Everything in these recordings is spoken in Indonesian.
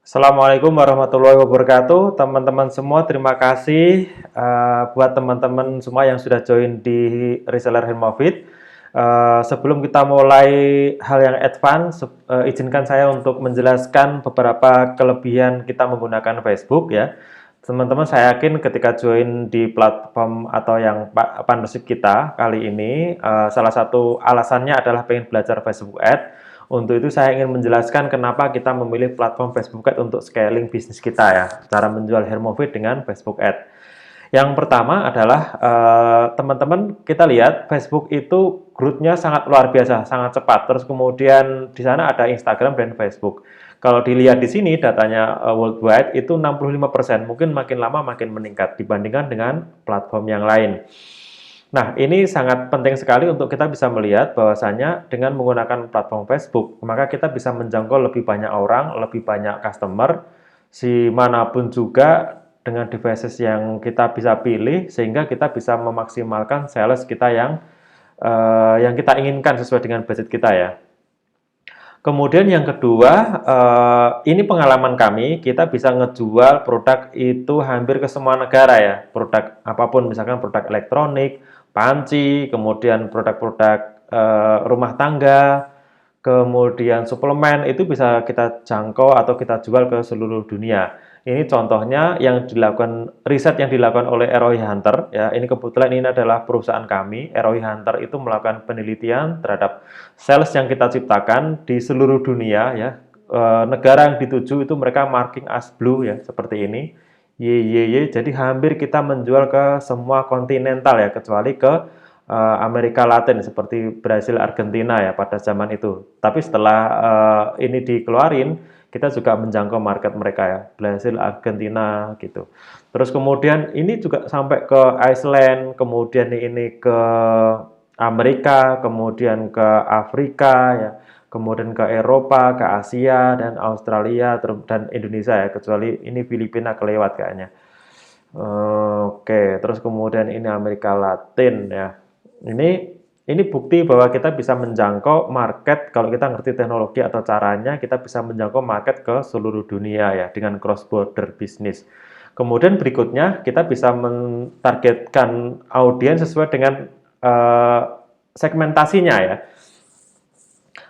Assalamualaikum warahmatullahi wabarakatuh, teman-teman semua. Terima kasih buat teman-teman semua yang sudah join di reseller Hermofit. Sebelum kita mulai hal yang advance, izinkan saya untuk menjelaskan beberapa kelebihan kita menggunakan Facebook ya. Teman-teman, saya yakin ketika join di platform atau yang partnership kita kali ini, salah satu alasannya adalah pengen belajar Facebook Ads. Untuk itu saya ingin menjelaskan kenapa kita memilih platform Facebook Ads untuk scaling bisnis kita ya, cara menjual Hermofit dengan Facebook Ads. Yang pertama adalah teman-teman kita lihat Facebook itu growth-nya sangat luar biasa, sangat cepat. Terus kemudian di sana ada Instagram dan Facebook. Kalau dilihat di sini datanya worldwide itu 65%, mungkin makin lama makin meningkat dibandingkan dengan platform yang lain. Nah, ini sangat penting sekali untuk kita bisa melihat bahwasanya dengan menggunakan platform Facebook, maka kita bisa menjangkau lebih banyak orang, lebih banyak customer, si manapun juga dengan devices yang kita bisa pilih, sehingga kita bisa memaksimalkan sales kita yang kita inginkan sesuai dengan budget kita ya. Kemudian yang kedua, ini pengalaman kami, kita bisa ngejual produk itu hampir ke semua negara ya. Produk apapun, misalkan produk elektronik, panci, kemudian produk-produk rumah tangga, kemudian suplemen, itu bisa kita jangkau atau kita jual ke seluruh dunia. Ini contohnya yang dilakukan, riset yang dilakukan oleh ROI Hunter ya. Ini kebetulan ini adalah perusahaan kami. ROI Hunter itu melakukan penelitian terhadap sales yang kita ciptakan di seluruh dunia ya. Negara yang dituju itu mereka marking as blue ya, seperti ini. YYY. Jadi hampir kita menjual ke semua kontinental ya, kecuali ke Amerika Latin seperti Brasil, Argentina ya pada zaman itu. Tapi setelah ini dikeluarin, kita juga menjangkau market mereka ya, Brasil, Argentina gitu. Terus kemudian ini juga sampai ke Iceland, kemudian ini ke Amerika, kemudian ke Afrika ya, kemudian ke Eropa, ke Asia dan Australia dan Indonesia ya, kecuali ini Filipina kelewat kayaknya. Oke, terus kemudian ini Amerika Latin ya. Ini bukti bahwa kita bisa menjangkau market, kalau kita ngerti teknologi atau caranya, kita bisa menjangkau market ke seluruh dunia ya, dengan cross-border bisnis. Kemudian berikutnya, kita bisa mentargetkan audiens sesuai dengan segmentasinya ya.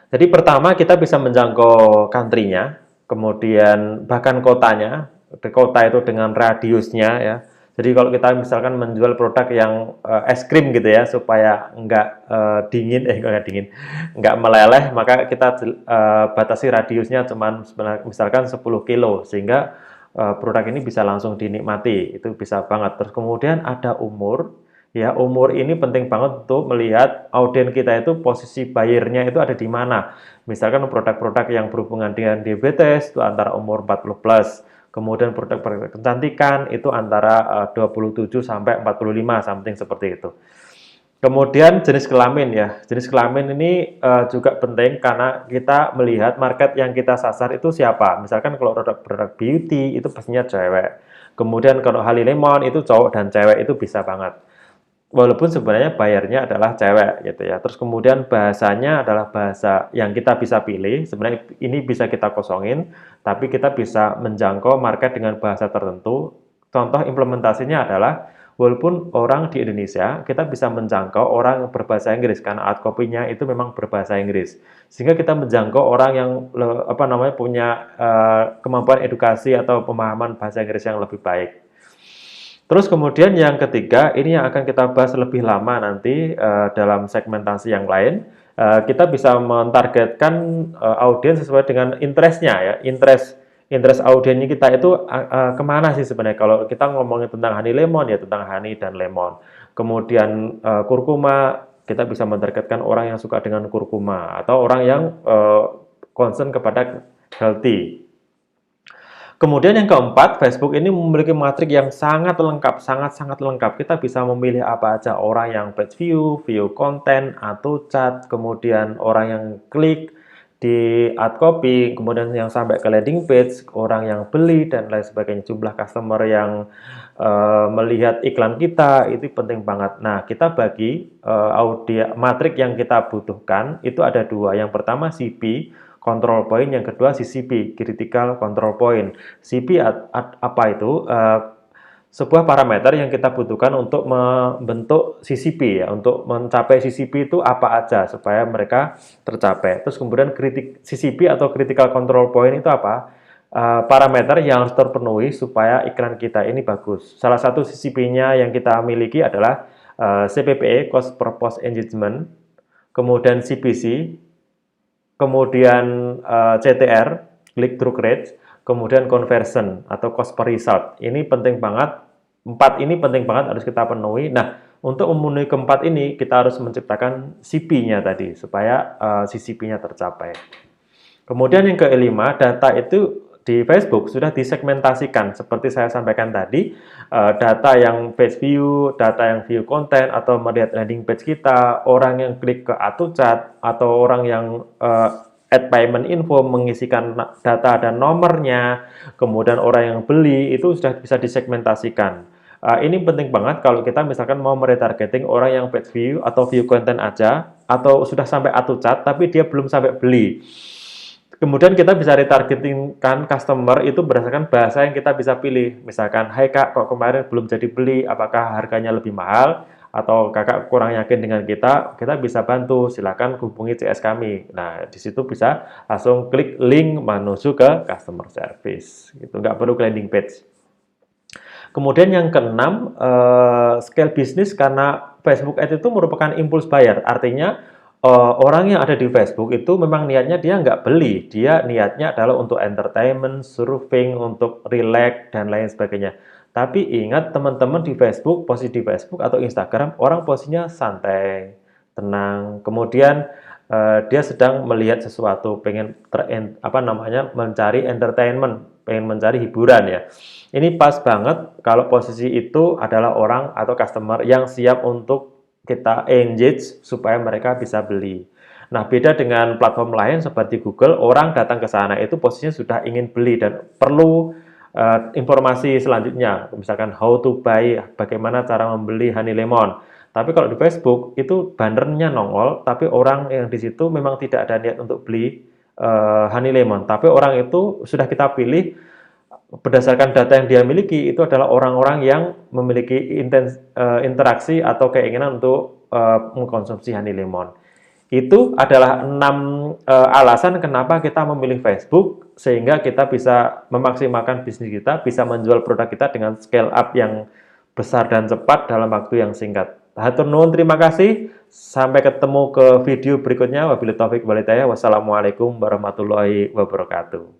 Jadi pertama kita bisa menjangkau country-nya, kemudian bahkan kotanya, kota itu dengan radiusnya ya. Jadi kalau kita misalkan menjual produk yang es krim gitu ya, supaya nggak meleleh, maka kita batasi radiusnya cuman misalkan 10 kilo, sehingga produk ini bisa langsung dinikmati, itu bisa banget. Terus kemudian ada umur, ya umur ini penting banget untuk melihat audiens kita itu posisi buyer-nya itu ada di mana. Misalkan produk-produk yang berhubungan dengan diabetes itu antara umur 40 plus. Kemudian produk-produk kecantikan itu antara 27 sampai 45, something seperti itu. Kemudian jenis kelamin ya. Jenis kelamin ini juga penting karena kita melihat market yang kita sasar itu siapa. Misalkan kalau produk-produk beauty itu pastinya cewek. Kemudian kalau Hali Lemon itu cowok dan cewek itu bisa banget. Walaupun sebenarnya bayarnya adalah cewek gitu ya. Terus kemudian bahasanya adalah bahasa yang kita bisa pilih. Sebenarnya ini bisa kita kosongin, tapi kita bisa menjangkau market dengan bahasa tertentu. Contoh implementasinya adalah walaupun orang di Indonesia, kita bisa menjangkau orang yang berbahasa Inggris karena art copy-nya itu memang berbahasa Inggris. Sehingga kita menjangkau orang yang punya kemampuan edukasi atau pemahaman bahasa Inggris yang lebih baik. Terus kemudian yang ketiga, ini yang akan kita bahas lebih lama nanti dalam segmentasi yang lain. Kita bisa mentargetkan audiens sesuai dengan interest-nya ya. Interest audiensnya kita itu kemana sih sebenarnya? Kalau kita ngomongin tentang honey lemon ya tentang honey dan lemon. Kemudian kurkuma, kita bisa mentargetkan orang yang suka dengan kurkuma atau orang yang concern kepada healthy. Kemudian yang keempat, Facebook ini memiliki matrik yang sangat lengkap, sangat-sangat lengkap. Kita bisa memilih apa aja, orang yang page view, view konten, atau chat, kemudian orang yang klik di ad copy, kemudian yang sampai ke landing page, orang yang beli, dan lain sebagainya. Jumlah customer yang melihat iklan kita, itu penting banget. Nah, kita bagi matrik yang kita butuhkan, itu ada dua. Yang pertama CP, control point, yang kedua CCP, critical control point. CP apa itu? Sebuah parameter yang kita butuhkan untuk membentuk CCP ya, untuk mencapai CCP itu apa aja supaya mereka tercapai. Terus kemudian CCP atau critical control point itu apa? Parameter yang harus terpenuhi supaya iklan kita ini bagus. Salah satu CCP-nya yang kita miliki adalah CPPE, Cost Purpose Engagement, kemudian CPC, kemudian CTR, Click Through Rate, kemudian conversion atau cost per result. Ini penting banget, 4 ini penting banget harus kita penuhi. Nah, untuk memenuhi keempat ini, kita harus menciptakan CP-nya tadi, supaya CCP-nya tercapai. Kemudian yang kelima, data itu di Facebook sudah disegmentasikan, seperti saya sampaikan tadi, data yang page view, data yang view konten, atau melihat landing page kita, orang yang klik ke add to chat, atau orang yang add payment info, mengisikan data dan nomornya, kemudian orang yang beli, itu sudah bisa disegmentasikan. Ini penting banget kalau kita misalkan mau meretargeting orang yang page view atau view konten aja, atau sudah sampai add to chat, tapi dia belum sampai beli. Kemudian kita bisa retargetingkan customer itu berdasarkan bahasa yang kita bisa pilih. Misalkan, hai kak, kok kemarin belum jadi beli, apakah harganya lebih mahal? Atau kakak kurang yakin dengan kita bisa bantu, silakan hubungi CS kami. Nah, di situ bisa langsung klik link menuju ke customer service. Gitu, nggak perlu ke landing page. Kemudian yang keenam, scale bisnis, karena Facebook Ads itu merupakan impuls buyer. Artinya, orang yang ada di Facebook itu memang niatnya dia nggak beli, dia niatnya adalah untuk entertainment, surfing, untuk relax, dan lain sebagainya. Tapi ingat teman-teman, di Facebook, posisi di Facebook atau Instagram, orang posisinya santai, tenang. Kemudian dia sedang melihat sesuatu, pengen mencari entertainment, pengen mencari hiburan ya. Ini pas banget kalau posisi itu adalah orang atau customer yang siap untuk kita engage supaya mereka bisa beli. Nah, beda dengan platform lain seperti Google, orang datang ke sana itu posisinya sudah ingin beli dan perlu informasi selanjutnya, misalkan how to buy, bagaimana cara membeli honey lemon. Tapi kalau di Facebook itu bannernya nongol, tapi orang yang di situ memang tidak ada niat untuk beli honey lemon, tapi orang itu sudah kita pilih berdasarkan data yang dia miliki, itu adalah orang-orang yang memiliki interaksi atau keinginan untuk mengkonsumsi honey lemon. Itu adalah 6 alasan kenapa kita memilih Facebook, sehingga kita bisa memaksimalkan bisnis kita, bisa menjual produk kita dengan scale up yang besar dan cepat dalam waktu yang singkat. Hatur nuhun, terima kasih. Sampai ketemu ke video berikutnya. Wabillahi taufiq wal hidayah. Wassalamualaikum warahmatullahi wabarakatuh.